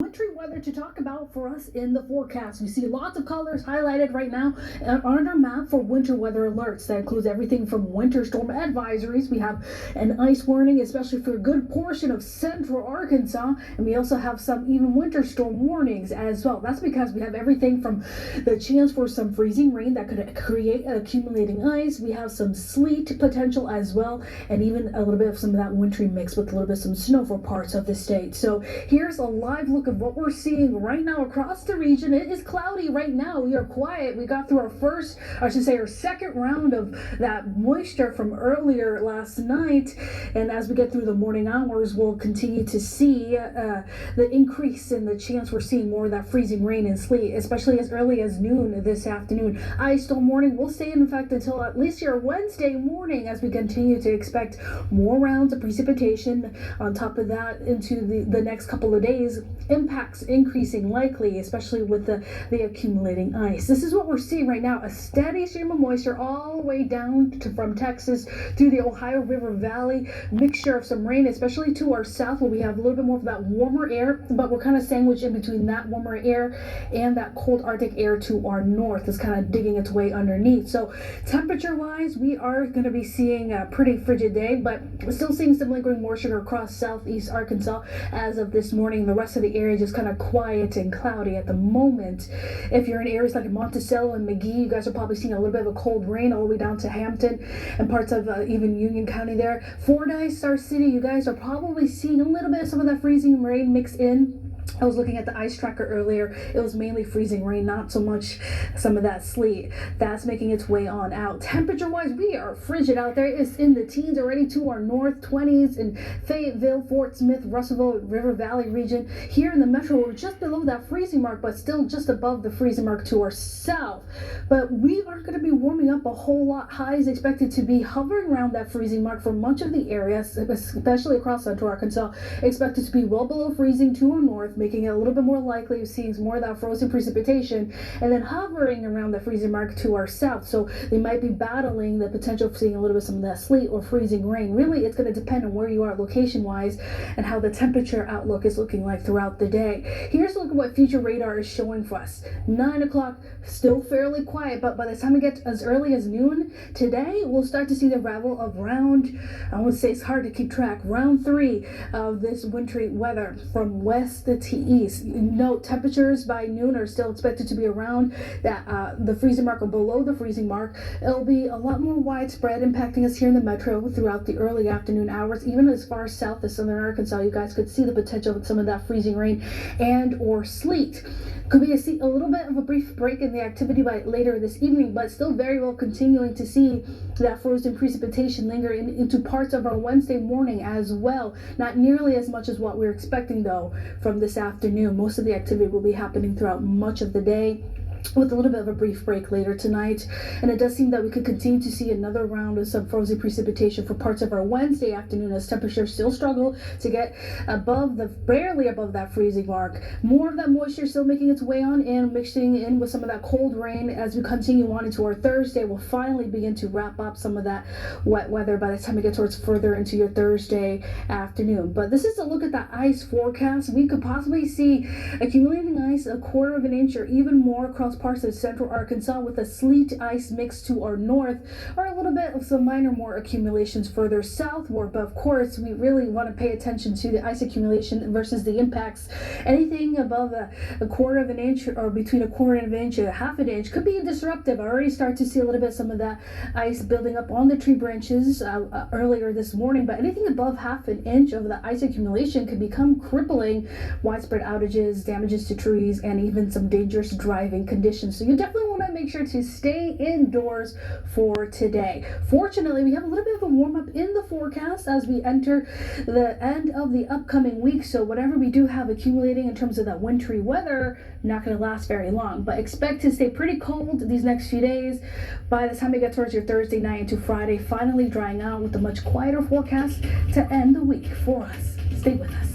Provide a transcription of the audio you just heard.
wintry weather to talk about for us in the forecast. We see lots of colors highlighted right now on our map for winter weather alerts. That includes everything from winter storm advisories. We have an ice warning, especially for a good portion of central Arkansas, and we also have some even winter storm warnings as well. That's because we have everything from the chance for some freezing rain that could create accumulating ice. We have some sleet potential as well, and even a little bit of some of that wintry mix with a little bit of some snow for parts of the state. So here's a live look of what we're seeing right now across the region. It is cloudy right now. We are quiet. We got through our second round of that moisture from earlier last night, and as we get through the morning hours, we'll continue to see the increase in the chance we're seeing more of that freezing rain and sleet, especially as early as noon this afternoon. Ice storm warning will stay in effect until at least your Wednesday morning, as we continue to expect more rounds of precipitation. On top of that, into the next couple of days, impacts increasing likely, especially with the accumulating ice. This is what we're seeing right now, a steady stream of moisture all the way down from Texas through the Ohio River Valley. Mixture of some rain, especially to our south, where we have a little bit more of that warmer air, but we're kind of sandwiched in between that warmer air and that cold Arctic air to our north. Is kind of digging its way underneath. So temperature wise, we are going to be seeing a pretty frigid day, but still seeing some lingering moisture across southeast Arkansas as of this morning. The rest of the area just kind of quiet and cloudy at the moment. If you're in areas like Monticello and McGee, you guys are probably seeing a little bit of a cold rain all the way down to Hampton and parts of even Union County there. Fordyce, Star City, you guys are probably seeing a little bit of some of that freezing rain mix in. I was looking at the ice tracker earlier. It was mainly freezing rain, not so much some of that sleet. That's making its way on out. Temperature-wise, we are frigid out there. It's in the teens already to our north, 20s in Fayetteville, Fort Smith, Russellville, River Valley region. Here in the metro, we're just below that freezing mark, but still just above the freezing mark to our south. But we aren't going to be warming up a whole lot. Highs expected to be hovering around that freezing mark for much of the area, especially across central Arkansas. Expected to be well below freezing to our north, making it a little bit more likely of seeing more of that frozen precipitation, and then hovering around the freezing mark to our south. So they might be battling the potential of seeing a little bit of some of that sleet or freezing rain. Really, it's going to depend on where you are location wise and how the temperature outlook is looking like throughout the day. Here's a look at what future radar is showing for us. 9 o'clock, still fairly quiet, but by the time we get as early as noon today, we'll start to see the arrival of I would say it's hard to keep track, round 3 of this wintry weather from west to east. Note temperatures by noon are still expected to be around that the freezing mark or below the freezing mark. It'll be a lot more widespread, impacting us here in the metro throughout the early afternoon hours, even as far south as southern Arkansas. You guys could see the potential of some of that freezing rain and or sleet. Could be a little bit of a brief break in the activity by later this evening, but still very well continuing to see that frozen precipitation linger into parts of our Wednesday morning as well. Not nearly as much as what we're expecting though from this afternoon. Most of the activity will be happening throughout much of the day, with a little bit of a brief break later tonight. And it does seem that we could continue to see another round of some frozen precipitation for parts of our Wednesday afternoon, as temperatures still struggle to get barely above that freezing mark. More of that moisture still making its way on in, mixing in with some of that cold rain. As we continue on into our Thursday, we'll finally begin to wrap up some of that wet weather by the time we get towards further into your Thursday afternoon. But this is a look at the ice forecast. We could possibly see accumulating ice a quarter of an inch or even more across parts of central Arkansas, with a sleet ice mix to our north, or a little bit of some more accumulations further southward. But of course, we really want to pay attention to the ice accumulation versus the impacts. Anything above a quarter of an inch, or between a quarter of an inch and a half an inch, could be disruptive. I already start to see a little bit some of that ice building up on the tree branches earlier this morning. But anything above half an inch of the ice accumulation could become crippling. Widespread outages, damages to trees, and even some dangerous driving conditions. So you definitely want to make sure to stay indoors for today. Fortunately, we have a little bit of a warm up in the forecast as we enter the end of the upcoming week. So whatever we do have accumulating in terms of that wintry weather, not going to last very long. But expect to stay pretty cold these next few days. By the time we get towards your Thursday night into Friday, finally drying out with a much quieter forecast to end the week for us. Stay with us.